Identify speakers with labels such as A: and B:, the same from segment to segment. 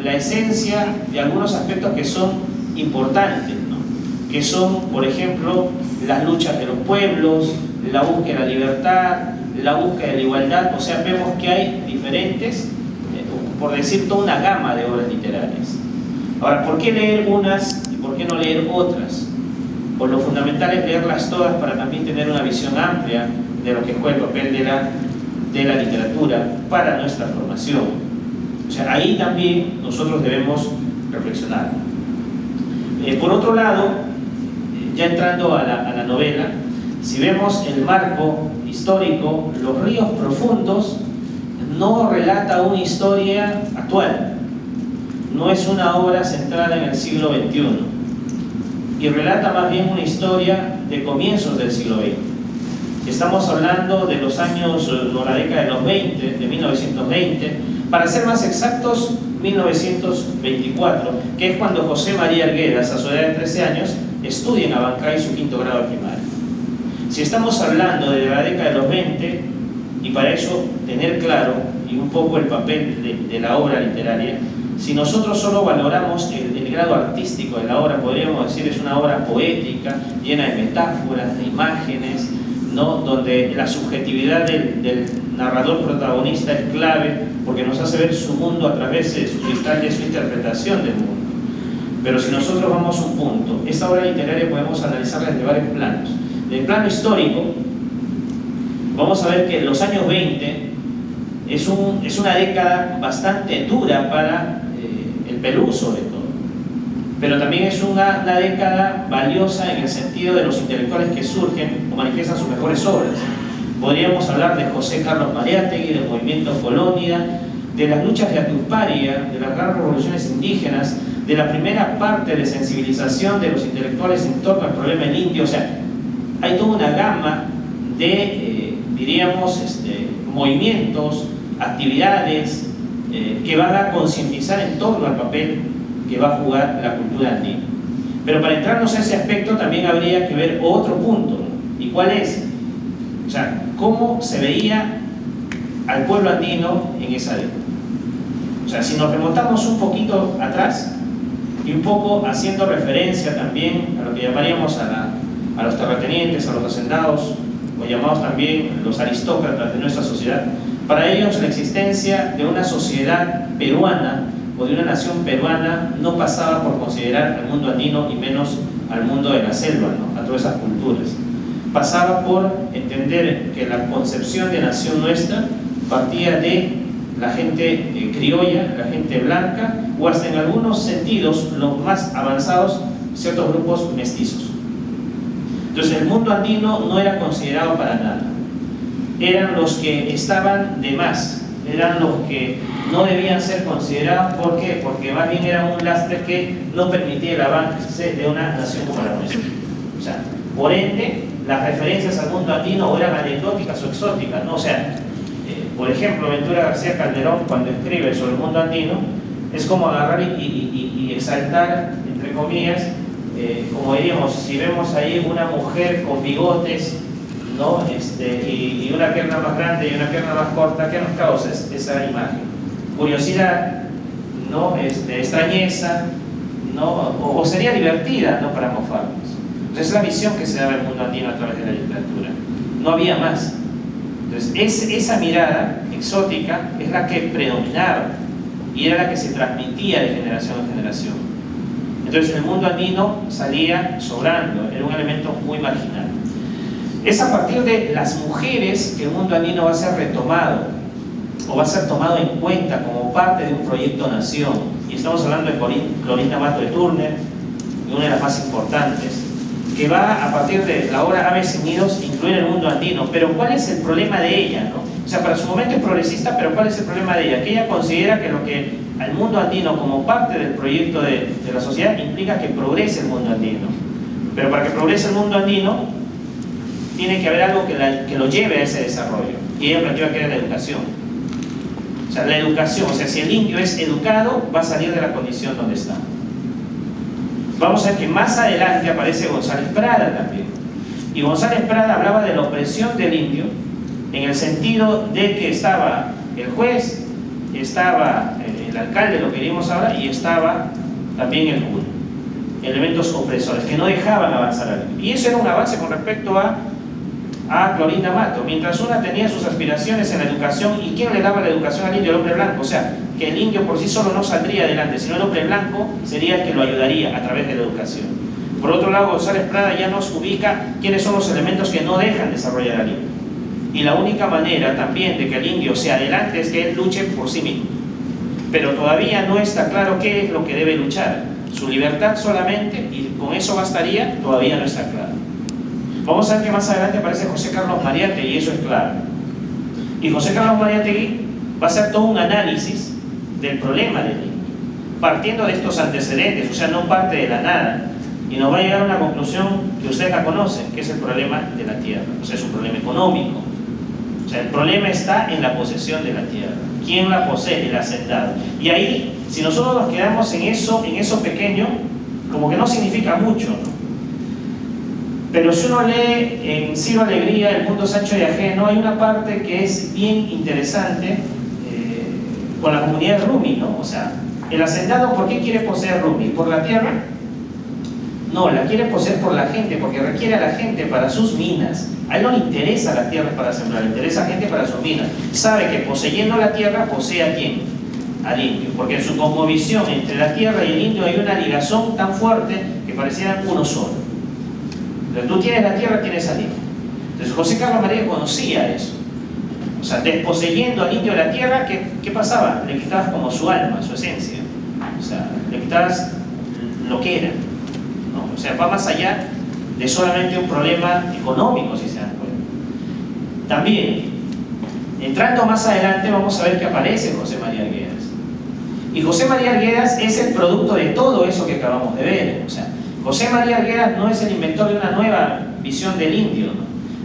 A: la esencia de algunos aspectos que son importantes, ¿no? Que son, por ejemplo, las luchas de los pueblos, la búsqueda de la libertad, la búsqueda de la igualdad. O sea, vemos que hay diferentes, por decir, toda una gama de obras literarias. Ahora, ¿por qué leer unas y por qué no leer otras? Pues lo fundamental es leerlas todas para también tener una visión amplia de lo que fue el papel de la literatura para nuestra formación. O sea, ahí también nosotros debemos reflexionar. Por otro lado, ya entrando a la novela, si vemos el marco histórico, Los ríos profundos no relata una historia actual, no es una obra centrada en el siglo XXI, y relata más bien una historia de comienzos del siglo XX. Estamos hablando de los años, o la década de los 20, de 1920, para ser más exactos, 1924, que es cuando José María Arguedas, a su edad de 13 años, estudia en Abancay su quinto grado de primaria. Si estamos hablando de la década de los 20, y para eso tener claro y un poco el papel de la obra literaria, si nosotros solo valoramos el grado artístico de la obra, podríamos decir es una obra poética, llena de metáforas, de imágenes, ¿no? Donde la subjetividad del narrador protagonista es clave, porque nos hace ver su mundo a través de su cristal, de su interpretación del mundo. Pero si nosotros vamos a un punto, esta obra literaria podemos analizarla desde varios planos. Desde el plano histórico, vamos a ver que los años 20 es una década bastante dura para el Perú, sobre todo, pero también es una década valiosa en el sentido de los intelectuales que surgen o manifiestan sus mejores obras. Podríamos hablar de José Carlos Mariátegui, del movimiento Colonia, de las luchas de Atuparia, de las grandes revoluciones indígenas, de la primera parte de sensibilización de los intelectuales en torno al problema del indio. O sea, hay toda una gama de, diríamos, movimientos, actividades que van a concientizar en torno al papel que va a jugar la cultura andina. Pero para entrarnos a ese aspecto también habría que ver otro punto, ¿no? ¿Y cuál es? O sea, ¿cómo se veía al pueblo andino en esa época? O sea, si nos remontamos un poquito atrás y un poco haciendo referencia también a lo que llamaríamos a los terratenientes, a los hacendados, o llamados también los aristócratas de nuestra sociedad, para ellos la existencia de una sociedad peruana o de una nación peruana no pasaba por considerar al mundo andino y menos al mundo de la selva, ¿no? A todas esas culturas. Pasaba por entender que la concepción de nación nuestra partía de la gente criolla, la gente blanca, o hasta en algunos sentidos, los más avanzados, ciertos grupos mestizos. Entonces el mundo andino no era considerado para nada. Eran los que estaban de más, eran los que no debían ser considerados. ¿Por qué? Porque más bien eran un lastre que no permitía el avance de una nación como la nuestra. O sea, por ende, las referencias al mundo andino o eran anecdóticas o exóticas, ¿no? O sea, por ejemplo, Ventura García Calderón, cuando escribe sobre el mundo andino, es como agarrar y exaltar, entre comillas, como diríamos, si vemos ahí una mujer con bigotes, ¿no? Y una pierna más grande y una pierna más corta, ¿qué nos causa esa imagen? Curiosidad, ¿no? Extrañeza, ¿no? O sería divertida, ¿no? Para mofarnos. Entonces es la visión que se daba del mundo andino a través de la literatura. No había más. Entonces esa mirada exótica es la que predominaba y era la que se transmitía de generación en generación. Entonces el mundo andino salía sobrando, era un elemento muy marginal. Es a partir de las mujeres que el mundo andino va a ser retomado o va a ser tomado en cuenta como parte de un proyecto nación. Y estamos hablando de Clorinda Mato de Turner, una de las más importantes, que va a partir de la obra Aves y Nidos incluir el mundo andino. Pero ¿cuál es el problema de ella, no? O sea, para su momento es progresista, pero ¿cuál es el problema de ella? Que ella considera que lo que al mundo andino como parte del proyecto de la sociedad implica que progrese el mundo andino. Pero para que progrese el mundo andino tiene que haber algo que lo lleve a ese desarrollo. Y ella plantea que era la educación. O sea, la educación, o sea, si el indio es educado, va a salir de la condición donde está. Vamos a ver que más adelante aparece González Prada también. Y González Prada hablaba de la opresión del indio en el sentido de que estaba el juez, estaba el alcalde, lo que vimos ahora, y estaba también el cura. Elementos opresores que no dejaban avanzar al indio. Y eso era un avance con respecto a Clorinda Mato. Mientras una tenía sus aspiraciones en la educación, ¿y quién le daba la educación al indio? El hombre blanco. O sea, que el indio por sí solo no saldría adelante, sino el hombre blanco sería el que lo ayudaría a través de la educación. Por otro lado, González Prada ya nos ubica quiénes son los elementos que no dejan desarrollar al indio. Y la única manera también de que el indio sea adelante es que él luche por sí mismo. Pero todavía no está claro qué es lo que debe luchar. Su libertad solamente, y con eso bastaría, todavía no está claro. Vamos a ver que más adelante aparece José Carlos Mariátegui, y eso es claro. Y José Carlos Mariátegui va a hacer todo un análisis del problema del indio, partiendo de estos antecedentes, o sea, no parte de la nada, y nos va a llegar a una conclusión que ustedes la conocen, que es el problema de la tierra, o sea, es un problema económico. O sea, el problema está en la posesión de la tierra. ¿Quién la posee? El hacendado. Y ahí, si nosotros nos quedamos en eso pequeño, como que no significa mucho, ¿no? Pero si uno lee en Ciro Alegría, El mundo es ancho y ajeno, hay una parte que es bien interesante con la comunidad de Rumi, ¿no? O sea, el hacendado, ¿por qué quiere poseer Rumi? ¿Por la tierra? No, la quiere poseer por la gente, porque requiere a la gente para sus minas. A él no le interesa la tierra para sembrar, le interesa a gente para sus minas. Sabe que poseyendo la tierra posee a quién, al indio, porque en su cosmovisión entre la tierra y el indio hay una ligazón tan fuerte que parecieran uno solo. Entonces, tú tienes la tierra, tienes al indio. Entonces José Carlos Mariátegui conocía eso. O sea, desposeyendo al indio la tierra, ¿qué pasaba? Le quitabas como su alma, su esencia. O sea, le quitabas lo que era, ¿no? O sea, va más allá de solamente un problema económico, si se dan cuenta. También, entrando más adelante, vamos a ver que aparece José María Arguedas. Y José María Arguedas es el producto de todo eso que acabamos de ver. O sea, José María Arguedas no es el inventor de una nueva visión del indio, ¿no?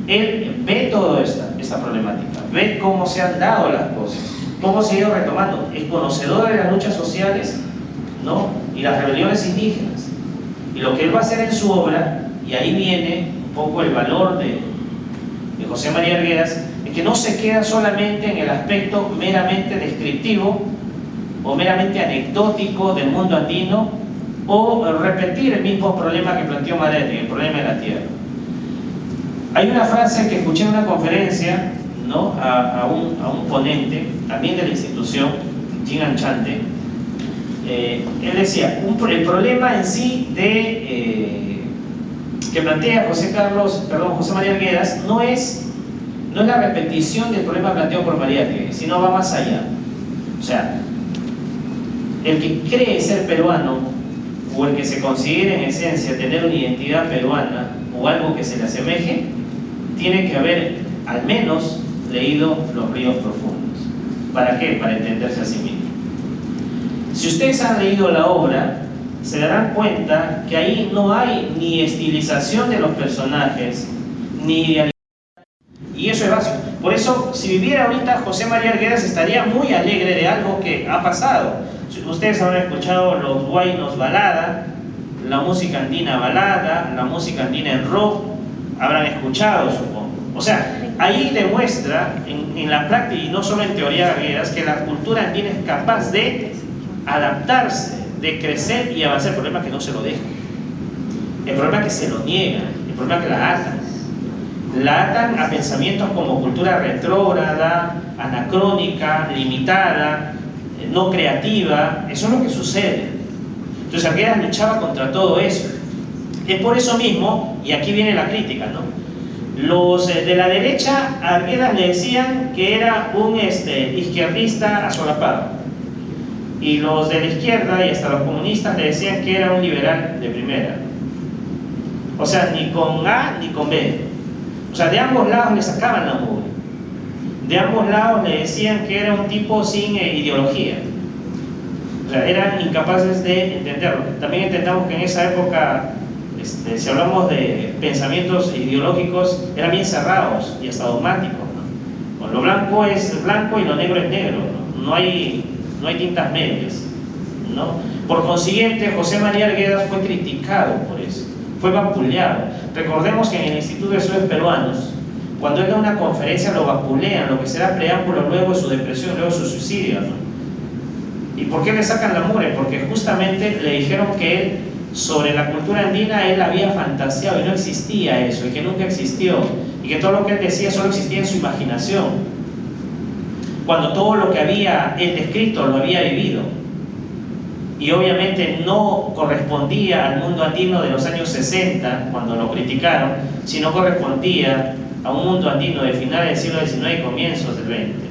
A: Él ve toda esta problemática, ve cómo se han dado las cosas, cómo se ha ido retomando, es conocedor de las luchas sociales, ¿no? Y las rebeliones indígenas. Y lo que él va a hacer en su obra, y ahí viene un poco el valor de José María Arguedas, es que no se queda solamente en el aspecto meramente descriptivo o meramente anecdótico del mundo andino, o repetir el mismo problema que planteó Mariátegui, el problema de la tierra. Hay una frase que escuché en una conferencia, ¿no? a un ponente, también de la institución, Jin Anchante. Él decía, el problema en sí que plantea José María Arguedas no es la repetición del problema planteado por Mariátegui, sino va más allá. O sea, el que cree ser peruano, o el que se considere en esencia tener una identidad peruana, o algo que se le asemeje, tiene que haber al menos leído Los ríos profundos. ¿Para qué? Para entenderse a sí mismo. Si ustedes han leído la obra, se darán cuenta que ahí no hay ni estilización de los personajes, ni idealización. Y eso es básico. Por eso, si viviera ahorita José María Arguedas, estaría muy alegre de algo que ha pasado. Ustedes habrán escuchado los huaynos balada, la música andina balada, la música andina en rock, habrán escuchado, supongo. O sea, ahí demuestra en la práctica, y no solo en teoría de Arguedas, que la cultura andina es capaz de adaptarse, de crecer y avanzar. El problema es que no se lo dejan. El problema es que se lo niegan. El problema es que la atan. La atan a pensamientos como cultura retrógrada, anacrónica, limitada, no creativa. Eso es lo que sucede. Entonces Arguedas luchaba contra todo eso. Es por eso mismo, y aquí viene la crítica, ¿no? Los de la derecha a Arguedas le decían que era un izquierdista asolapado, y los de la izquierda y hasta los comunistas le decían que era un liberal de primera. O sea, ni con A ni con B. O sea, de ambos lados le sacaban la mugre. De ambos lados le decían que era un tipo sin ideología. O sea, eran incapaces de entenderlo. También entendamos que en esa época, si hablamos de pensamientos ideológicos, eran bien cerrados y hasta dogmáticos, ¿no? Lo blanco es blanco y lo negro es negro, ¿no? No hay tintas medias, ¿no? Por consiguiente, José María Arguedas fue criticado por eso, fue vapuleado. Recordemos que en el Instituto de Estudios Peruanos, cuando él da una conferencia, lo vapulean, lo que será preámbulo luego de su depresión, luego de su suicidio, ¿no? ¿Y por qué le sacan la mugre? Porque justamente le dijeron que él, sobre la cultura andina, él había fantaseado y no existía eso, y que nunca existió, y que todo lo que él decía solo existía en su imaginación, cuando todo lo que había él descrito lo había vivido. Y obviamente no correspondía al mundo andino de los años 60, cuando lo criticaron, sino correspondía a un mundo andino de finales del siglo XIX y comienzos del XX.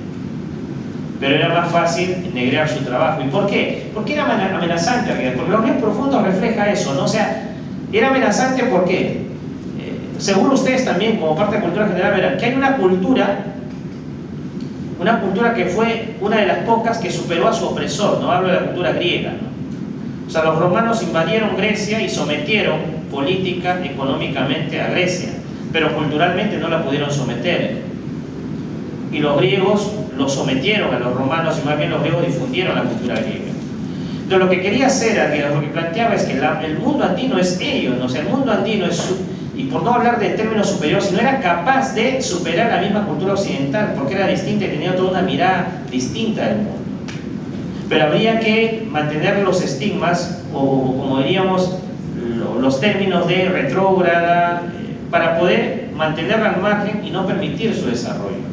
A: Pero era más fácil negrear su trabajo. ¿Y por qué? Porque era amenazante, porque los ríos profundos refleja eso, ¿no? O sea, era amenazante porque, según ustedes también, como parte de cultura general, verán que hay una cultura que fue una de las pocas que superó a su opresor, no hablo de la cultura griega, ¿no? O sea, los romanos invadieron Grecia y sometieron política, económicamente a Grecia, pero culturalmente no la pudieron someter. Y los griegos los sometieron a los romanos, y más bien los griegos difundieron la cultura griega. Entonces lo que quería hacer, lo que planteaba es que el mundo andino es ello, ¿no? O sea, el mundo andino es y por no hablar de términos superiores, sino era capaz de superar la misma cultura occidental, porque era distinta y tenía toda una mirada distinta del mundo. Pero habría que mantener los estigmas, o como diríamos, los términos de retrógrada, para poder mantenerla al margen y no permitir su desarrollo.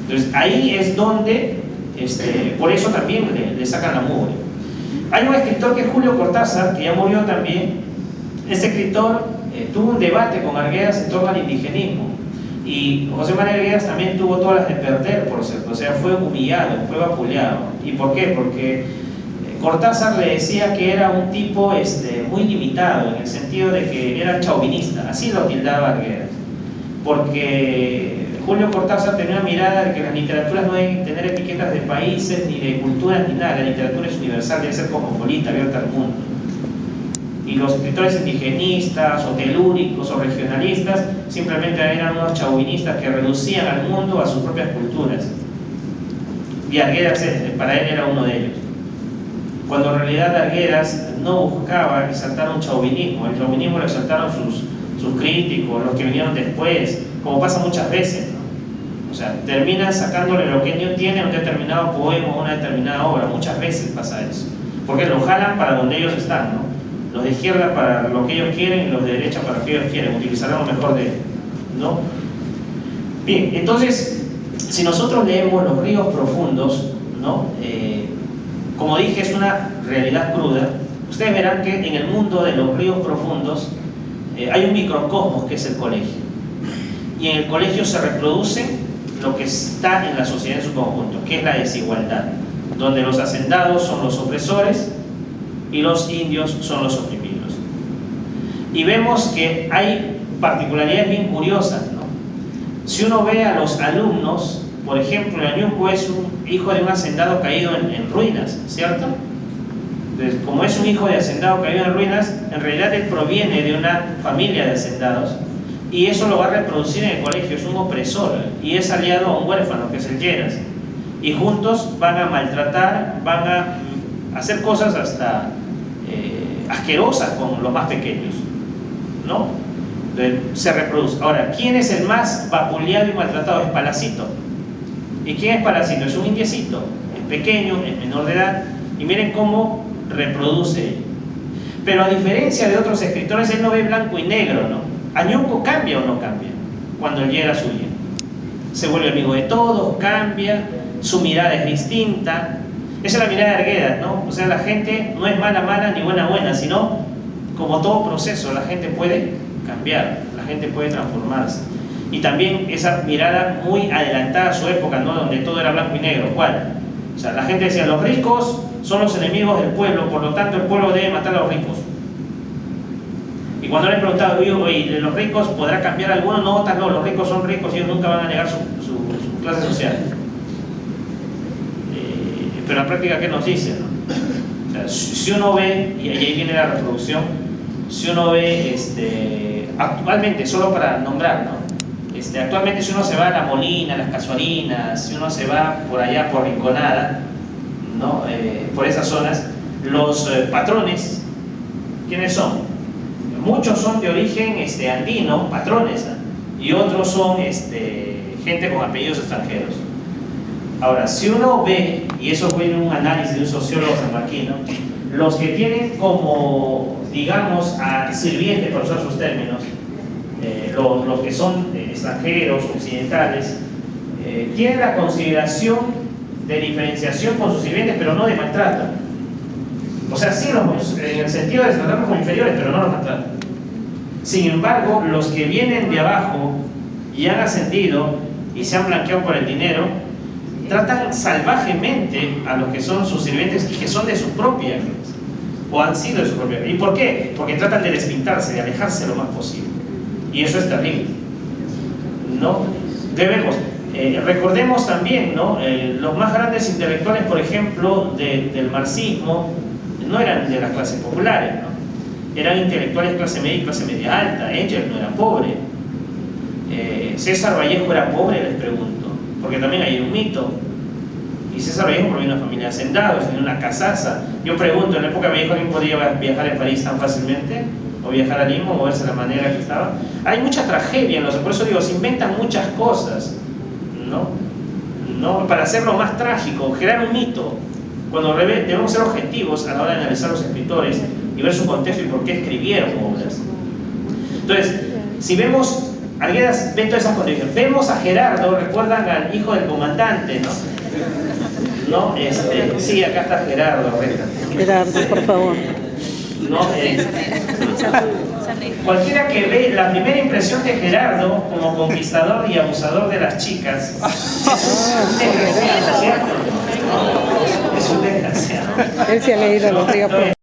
A: Entonces ahí es donde, por eso también le sacan la mugre. Hay un escritor que es Julio Cortázar, que ya murió también. Este escritor tuvo un debate con Arguedas en torno al indigenismo, y José María Arguedas también tuvo todas las de perder, por cierto, o sea, fue humillado, fue vapuleado. ¿Y por qué? Porque Cortázar le decía que era un tipo muy limitado, en el sentido de que era chauvinista, así lo tildaba Arguedas, porque Julio Cortázar tenía una mirada de que las literaturas no deben tener etiquetas de países, ni de culturas, ni nada. La literatura es universal, debe ser cosmopolita, abierta al mundo. Y los escritores indigenistas, o telúricos, o regionalistas, simplemente eran unos chauvinistas que reducían al mundo a sus propias culturas. Y Arguedas, para él, era uno de ellos. Cuando en realidad Arguedas no buscaba exaltar un chauvinismo. El chauvinismo lo exaltaron sus críticos, los que vinieron después, como pasa muchas veces, ¿no? O sea, terminan sacándole lo que ellos tienen a un determinado poema o una determinada obra. Muchas veces pasa eso, porque lo jalan para donde ellos están, ¿no? Los de izquierda para lo que ellos quieren y los de derecha para lo que ellos quieren, utilizarán lo mejor de ellos, ¿no? Bien, entonces, si nosotros leemos Los ríos profundos, ¿no? Como dije, es una realidad cruda. Ustedes verán que en el mundo de los ríos profundos hay un microcosmos que es el colegio, y en el colegio se reproduce lo que está en la sociedad en su conjunto, que es la desigualdad, donde los hacendados son los opresores y los indios son los oprimidos. Y vemos que hay particularidades bien curiosas, ¿no? Si uno ve a los alumnos, por ejemplo, Ñuñoa es un hijo de un hacendado caído en ruinas, ¿cierto? Entonces, como es un hijo de hacendado caído en ruinas, en realidad él proviene de una familia de hacendados, y eso lo va a reproducir en el colegio. Es un opresor y es aliado a un huérfano, que es el Lleras, y juntos van a maltratar, van a hacer cosas hasta asquerosas con los más pequeños, ¿no? Entonces, se reproduce. Ahora, ¿quién es el más vapuleado y maltratado? Es Palacito. ¿Y quién es Palacito? Es un indiecito, es pequeño, es menor de edad, y miren cómo reproduce. Pero a diferencia de otros escritores, él no ve blanco y negro, ¿no? Añuco cambia o no cambia cuando llega a su vida. Se vuelve amigo de todos, cambia, su mirada es distinta. Esa es la mirada de Arguedas, ¿no? O sea, la gente no es mala, mala, ni buena, buena, sino, como todo proceso, la gente puede cambiar, la gente puede transformarse. Y también esa mirada muy adelantada a su época, ¿no? Donde todo era blanco y negro. ¿Cuál? O sea, la gente decía, los ricos son los enemigos del pueblo, por lo tanto el pueblo debe matar a los ricos. Y cuando le he preguntado, oye, ¿los ricos podrá cambiar alguno? No, tal no, los ricos son ricos y ellos nunca van a negar su clase social. Pero en la práctica, ¿qué nos dice, no? O sea, si uno ve, y ahí viene la reproducción, si uno ve, actualmente, solo para nombrar, ¿no? Actualmente, si uno se va a La Molina, Las Casuarinas, si uno se va por allá, por Rinconada, ¿no? Por esas zonas, los patrones, ¿quiénes son? Muchos son de origen andino, patrones, ¿eh? Y otros son gente con apellidos extranjeros. Ahora, si uno ve y eso fue en un análisis de un sociólogo sanmarquino, los que tienen como, digamos, a sirvientes, por usar sus términos, los que son extranjeros, occidentales, tienen la consideración de diferenciación con sus sirvientes, pero no de maltrato. O sea, sí en el sentido de tratarlos como inferiores, pero no los maltratan. Sin embargo, los que vienen de abajo y han ascendido y se han blanqueado por el dinero, tratan salvajemente a los que son sus sirvientes y que son de su propia clase, o han sido de su propia clase. ¿Y por qué? Porque tratan de despintarse, de alejarse lo más posible. Y eso es terrible, ¿no? Debemos, recordemos también, ¿no? Los más grandes intelectuales, por ejemplo, del marxismo, no eran de las clases populares, ¿no? Eran intelectuales clase media y clase media alta. Engels no era pobre. César Vallejo era pobre, les pregunto, porque también hay un mito. Y César Vallejo proviene de una familia de hacendados, tenía una casaza. Yo pregunto, en la época de Vallejo, ¿alguien podía viajar en París tan fácilmente? O viajar a Lima, o moverse de la manera que estaba. Hay mucha tragedia en los, por eso digo, se inventan muchas cosas, ¿no? Para hacerlo más trágico, crear un mito. Cuando debemos ser objetivos a la hora de analizar los escritores y ver su contexto y por qué escribieron obras. Entonces, si vemos, alguien ve todas esas condiciones. Vemos a Gerardo, recuerdan al hijo del comandante, ¿no? Sí, acá está Gerardo.
B: Gerardo, por favor.
A: ¿No? Cualquiera que ve la primera impresión de Gerardo como conquistador y abusador de las chicas es un desgraciado, ¿cierto? Es un desgraciado.
B: Él se ha leído los ríos.
A: Primera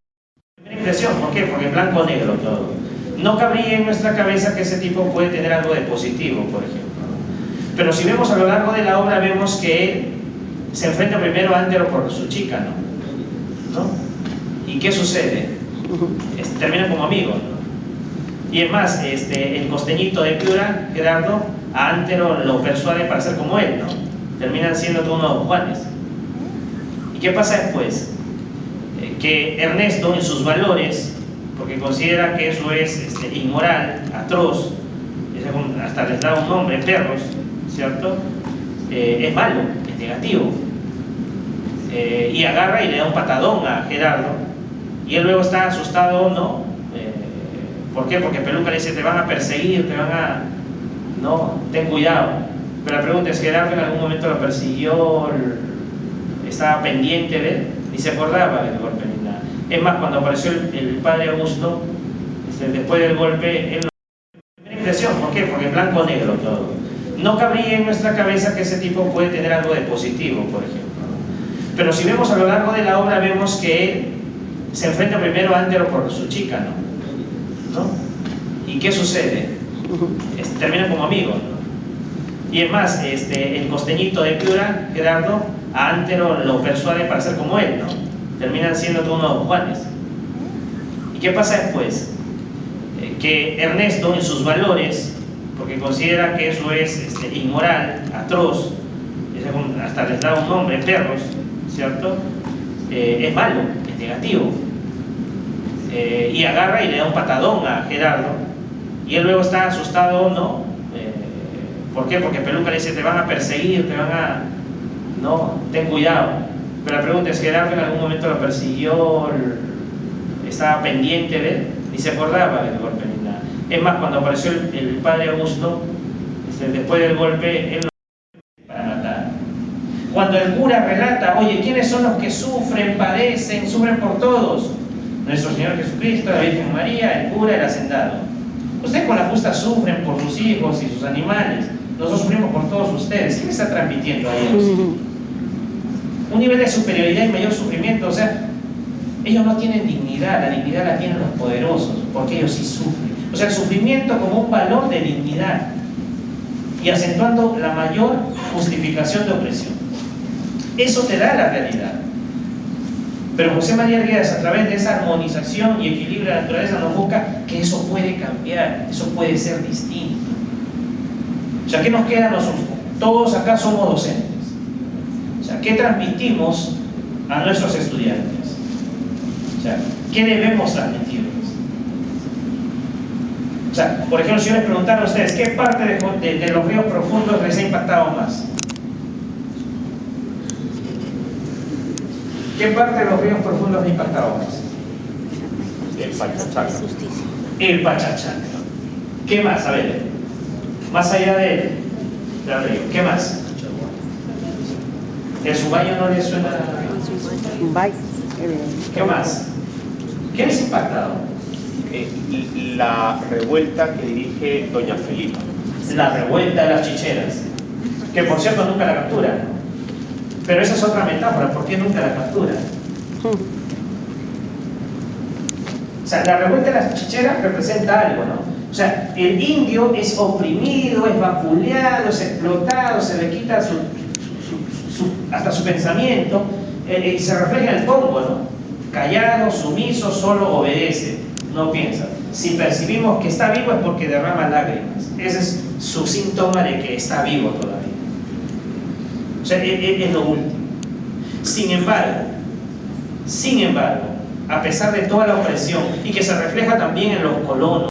A: impresión, ¿por qué? Porque es blanco-negro todo. No cabría en nuestra cabeza que ese tipo puede tener algo de positivo, por ejemplo. Pero si vemos a lo largo de la obra, vemos que él se enfrenta primero a Antero por su chica, ¿no? ¿Y qué sucede? Terminan como amigos, ¿no? Y es más, el costeñito de Piura, Gerardo, a Antero lo persuade para ser como él, ¿no? Terminan siendo todos unos Juanes. ¿Y qué pasa después? Que Ernesto, en sus valores, porque considera que eso es inmoral, atroz, hasta les da un nombre, perros, ¿cierto? Es malo, es negativo. Y agarra y le da un patadón a Gerardo, y él luego está asustado, ¿no? ¿Por qué? Porque Peluca le dice, te van a perseguir, te van a... no, ten cuidado. Pero la pregunta es, ¿Gerardo en algún momento lo persiguió? ¿Estaba pendiente de él? Ni se acordaba del golpe ni nada. Es más, cuando apareció el padre Augusto, después del golpe, él no... Primera impresión, ¿por qué? Porque es blanco-negro todo. No cabría en nuestra cabeza que ese tipo puede tener algo de positivo, por ejemplo. Pero si vemos a lo largo de la obra, vemos que él se enfrenta primero a Antero por su chica, ¿no? ¿Y qué sucede? Terminan como amigos, ¿no? Y es más, el costeñito de Piura, Gerardo, a Antero lo persuade para ser como él, ¿no? Terminan siendo todos unos Juanes. ¿Y qué pasa después? Que Ernesto, en sus valores, porque considera que eso es inmoral, atroz, hasta les da un nombre, perros, ¿cierto? Es malo, es negativo. Y agarra y le da un patadón a Gerardo, y él luego está asustado, ¿no? ¿Por qué? Porque Peluca le dice, te van a perseguir, te van a... no, ten cuidado. Pero la pregunta es, ¿Gerardo en algún momento lo persiguió? ¿Estaba pendiente de él? Ni se acordaba del golpe ni nada. Es más, cuando apareció el padre Augusto, después del golpe, él lo para matar. Cuando el cura relata, oye, ¿quiénes son los que sufren, padecen, sufren por todos? Nuestro Señor Jesucristo, la Virgen María, el cura, el hacendado. Ustedes con la justa sufren por sus hijos y sus animales. Nosotros sufrimos por todos ustedes. ¿Qué me está transmitiendo a ellos? Un nivel de superioridad y mayor sufrimiento. O sea, ellos no tienen dignidad. La dignidad la tienen los poderosos, porque ellos sí sufren. O sea, el sufrimiento como un valor de dignidad y acentuando la mayor justificación de opresión. Eso te da la realidad. Pero José María Arguedas, a través de esa armonización y equilibrio de la naturaleza, nos busca que eso puede cambiar, eso puede ser distinto. O sea, ¿qué nos queda a nosotros? Todos acá somos docentes. O sea, ¿qué transmitimos a nuestros estudiantes? O sea, ¿qué debemos transmitirles? O sea, por ejemplo, si yo les preguntara a ustedes, ¿qué parte de los ríos profundos les ha impactado más? ¿Qué parte de los ríos profundos ha impactado más?
C: El Pachachaca.
A: El Pachachaca. ¿Qué más? A ver, más allá del río, ¿qué más? ¿El Sumayo no le suena?
B: Bye.
A: ¿Qué más? ¿Qué les ha impactado?
C: La revuelta que dirige Doña Felipa.
A: La revuelta de las chicheras, que por cierto nunca la capturan. Pero esa es otra metáfora, ¿por qué nunca la capturan? O sea, la revuelta de las chicheras representa algo, ¿no? O sea, el indio es oprimido, es vapuleado, es explotado, se le quita hasta su pensamiento, y se refleja en el Congo, ¿no? Callado, sumiso, solo obedece, no piensa. Si percibimos que está vivo es porque derrama lágrimas. Ese es su síntoma de que está vivo todavía. O sea, es lo último. Sin embargo, a pesar de toda la opresión, y que se refleja también en los colonos,